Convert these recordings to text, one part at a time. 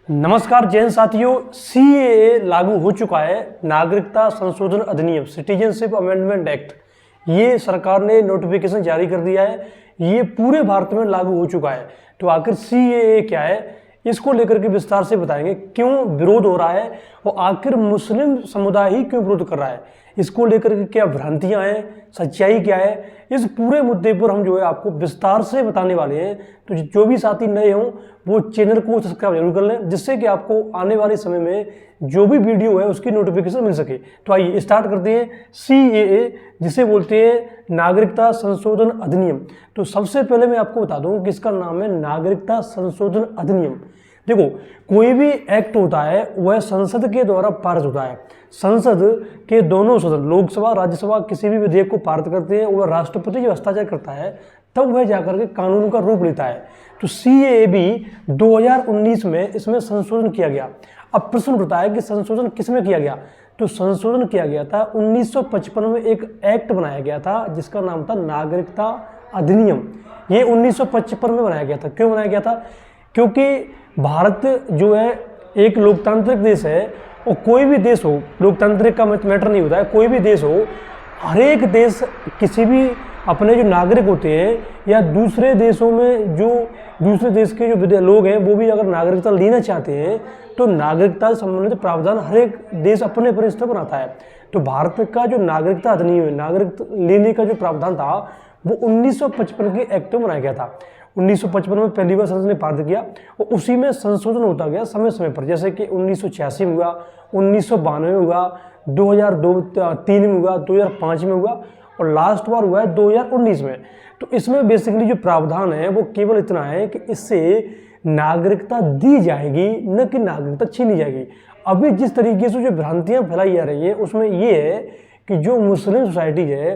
नमस्कार जैन साथियों, सीएए लागू हो चुका है। नागरिकता संशोधन अधिनियम सिटीजनशिप अमेंडमेंट एक्ट, ये सरकार ने नोटिफिकेशन जारी कर दिया है। ये पूरे भारत में लागू हो चुका है। तो आखिर सीएए क्या है, इसको लेकर के विस्तार से बताएंगे। क्यों विरोध हो रहा है और आखिर मुस्लिम समुदाय ही क्यों विरोध कर रहा है, इसको लेकर के क्या भ्रांतियां हैं, सच्चाई क्या है, इस पूरे मुद्दे पर हम जो है आपको विस्तार से बताने वाले हैं। तो जो भी साथी नए हों वो चैनल को सब्सक्राइब जरूर कर लें, जिससे कि आपको आने वाले समय में जो भी वीडियो है उसकी नोटिफिकेशन मिल सके। तो आइए स्टार्ट करते हैं। सीएए जिसे बोलते हैं नागरिकता संशोधन अधिनियम। तो सबसे पहले मैं आपको बता दूं कि इसका नाम है नागरिकता संशोधन अधिनियम। देखो, कोई भी एक्ट होता है वह संसद के द्वारा पारित होता है। संसद के दोनों सदन, लोकसभा राज्यसभा, किसी भी विधेयक को पारित करते हैं, वह राष्ट्रपति जो हस्ताक्षर करता है तब वह जाकर के कानून का रूप लेता है। तो सीएए भी 2019 में इसमें संशोधन किया गया। अब प्रश्न उठता है कि संशोधन किसमें किया गया। तो संशोधन किया गया था 1955 में, एक एक्ट बनाया गया था जिसका नाम था नागरिकता अधिनियम। ये 1955 में बनाया गया था। क्यों बनाया गया था? क्योंकि भारत जो है एक लोकतांत्रिक देश है, और कोई भी देश हो, लोकतांत्रिक का मैटर नहीं होता है, कोई भी देश हो, हर एक देश किसी भी अपने जो नागरिक होते हैं या दूसरे देशों में जो दूसरे देश के जो लोग हैं वो भी अगर नागरिकता लेना चाहते हैं तो नागरिकता से संबंधित प्रावधान हर एक देश अपने अपने स्तर बनाता है। तो भारत का जो नागरिकता अधिनियम है, नागरिकता लेने का जो प्रावधान था वो 1955 के एक्ट में बनाया गया था। 1955 में पहली बार संसद ने पारित किया और उसी में संशोधन होता गया समय समय पर। जैसे कि 1986 में हुआ, 1992 में हुआ, 2003 में हुआ, 2005 में हुआ और लास्ट बार हुआ है 2019 में। तो इसमें बेसिकली जो प्रावधान है वो केवल इतना है कि इससे नागरिकता दी जाएगी, न कि नागरिकता छीनी जाएगी। अभी जिस तरीके से जो भ्रांतियां फैलाई जा रही हैं उसमें ये है कि जो मुस्लिम सोसाइटी है,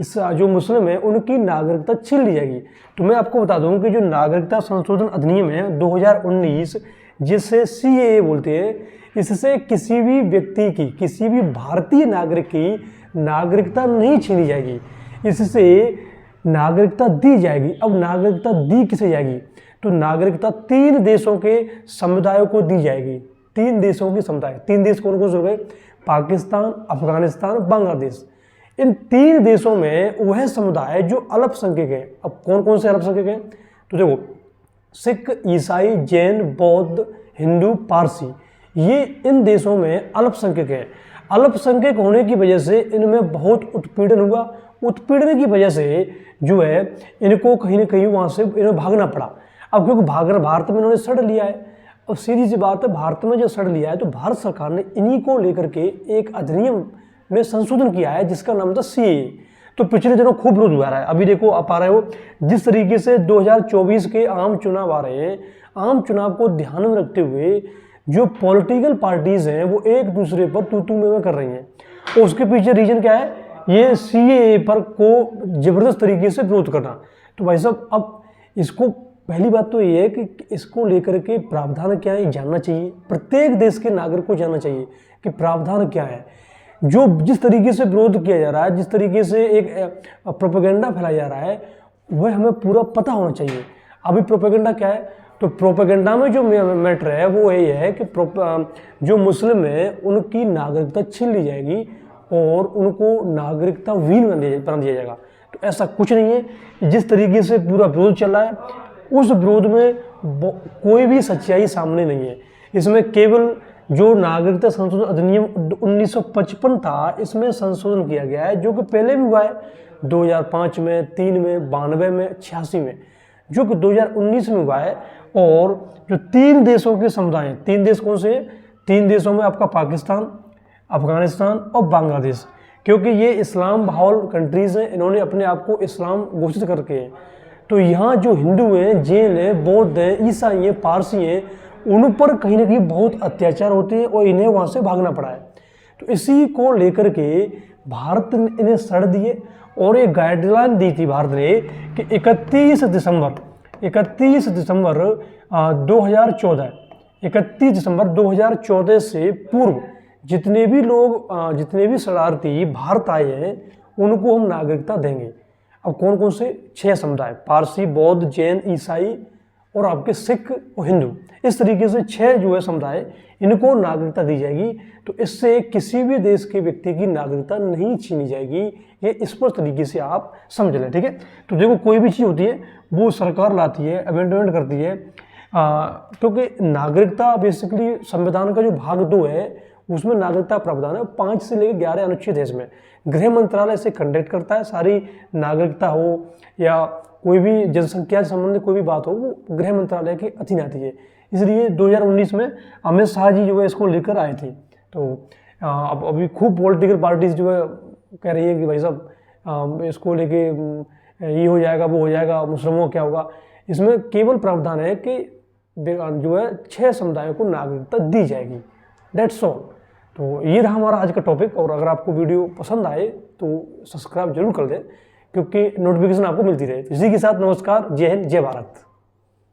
इस जो मुस्लिम है उनकी नागरिकता छीन ली जाएगी। तो मैं आपको बता दूं कि जो नागरिकता संशोधन अधिनियम है 2019, जिसे सीएए बोलते हैं, इससे किसी भी व्यक्ति की, किसी भी भारतीय नागरिक की नागरिकता नहीं छीनी जाएगी, इससे नागरिकता दी जाएगी। अब नागरिकता दी किसे जाएगी? तो नागरिकता 3 देशों के समुदायों को दी जाएगी। 3 देशों के समुदाय, 3 देश कौन कौन से हो गए? पाकिस्तान, अफगानिस्तान, बांग्लादेश। इन 3 देशों में वह समुदाय जो अल्पसंख्यक है। अब कौन कौन से अल्पसंख्यक हैं? तो देखो, सिख, ईसाई, जैन, बौद्ध, हिंदू, पारसी, ये इन देशों में अल्पसंख्यक है। अल्पसंख्यक होने की वजह से इनमें बहुत उत्पीड़न हुआ। उत्पीड़न की वजह से जो है इनको कहीं ना कहीं वहाँ से इन्हें भागना पड़ा। अब क्योंकि भारत में इन्होंने सड़ लिया है, अब सीधी सी बात है, भारत में जो सड़ लिया है तो भारत सरकार ने इन्हीं को लेकर के एक अधिनियम में संशोधन किया है जिसका नाम था सीएए। तो पिछले दिनों खूब विरोध हुआ है। अभी देखो, आप आ रहे हो, जिस तरीके से 2024 के आम चुनाव आ रहे हैं, आम चुनाव को ध्यान में रखते हुए जो पॉलिटिकल पार्टीज हैं वो एक दूसरे पर तू में कर रही हैं। और उसके पीछे रीजन क्या है? ये सीएए पर को जबरदस्त तरीके से विरोध करना। तो भाई साहब, अब इसको पहली बात तो ये है कि इसको लेकर के प्रावधान क्या है जानना चाहिए। प्रत्येक देश के नागरिक को जानना चाहिए कि प्रावधान क्या है। जो जिस तरीके से विरोध किया जा रहा है, जिस तरीके से एक प्रोपेगेंडा फैलाया जा रहा है, वह हमें पूरा पता होना चाहिए। अभी प्रोपेगेंडा क्या है? तो प्रोपेगेंडा में जो मैटर है वो यही है कि जो मुस्लिम है उनकी नागरिकता छीन ली जाएगी और उनको नागरिकता विहीन बना दिया जाएगा। तो ऐसा कुछ नहीं है। जिस तरीके से पूरा विरोध चल रहा है, उस विरोध में कोई भी सच्चाई सामने नहीं है। इसमें केवल जो नागरिकता संशोधन अधिनियम 1955 था, इसमें संशोधन किया गया है, जो कि पहले भी हुआ है 2005 में, 3 में, 92 में, 86 में, जो कि 2019 में हुआ है। और जो 3 देशों के समुदाय हैं, 3 देश कौन से हैं? 3 देशों में आपका पाकिस्तान, अफगानिस्तान और बांग्लादेश, क्योंकि ये इस्लाम बहाल कंट्रीज हैं, इन्होंने अपने आप को इस्लाम घोषित करके हैं। तो यहाँ जो हिंदू हैं, जैन हैं, बौद्ध हैं, ईसाई हैं, पारसी हैं, उन पर कहीं ना कहीं बहुत अत्याचार होते हैं और इन्हें वहाँ से भागना पड़ा है। तो इसी को लेकर के भारत ने इन्हें सड़ दिए और एक गाइडलाइन दी थी भारत ने कि 31 दिसंबर 2014 से पूर्व जितने भी लोग, जितने भी शरणार्थी भारत आए हैं उनको हम नागरिकता देंगे। अब कौन कौन से? 6 समुदाय, पारसी, बौद्ध, जैन, ईसाई और आपके सिख और हिंदू, इस तरीके से 6 जो है समुदाय, इनको नागरिकता दी जाएगी। तो इससे किसी भी देश के व्यक्ति की नागरिकता नहीं छीनी जाएगी, ये स्पष्ट तरीके से आप समझ लें, ठीक है। तो देखो कोई भी चीज़ होती है वो सरकार लाती है, अमेंडमेंट करती है, क्योंकि नागरिकता बेसिकली संविधान का जो भाग 2 है उसमें नागरिकता प्रावधान है, 5 से लेकर 11 अनुच्छेद है इसमें। गृह मंत्रालय से कंडक्ट करता है, सारी नागरिकता हो या कोई भी जनसंख्या से संबंधित कोई भी बात हो वो गृह मंत्रालय के अधीन आती है। इसलिए 2019 में अमित शाह जी जो है इसको लेकर आए थे। तो अब अभी खूब पॉलिटिकल पार्टीज जो है कह रही है कि भाई साहब इसको लेके ये हो जाएगा, वो हो जाएगा, मुस्लिमों का क्या होगा। इसमें केवल प्रावधान है कि जो है 6 समुदायों को नागरिकता दी जाएगी, दैट्स ऑल। तो ये रहा हमारा आज का टॉपिक। और अगर आपको वीडियो पसंद आए तो सब्सक्राइब जरूर कर दें, क्योंकि नोटिफिकेशन आपको मिलती रहे। इसी के साथ नमस्कार, जय हिंद, जय भारत।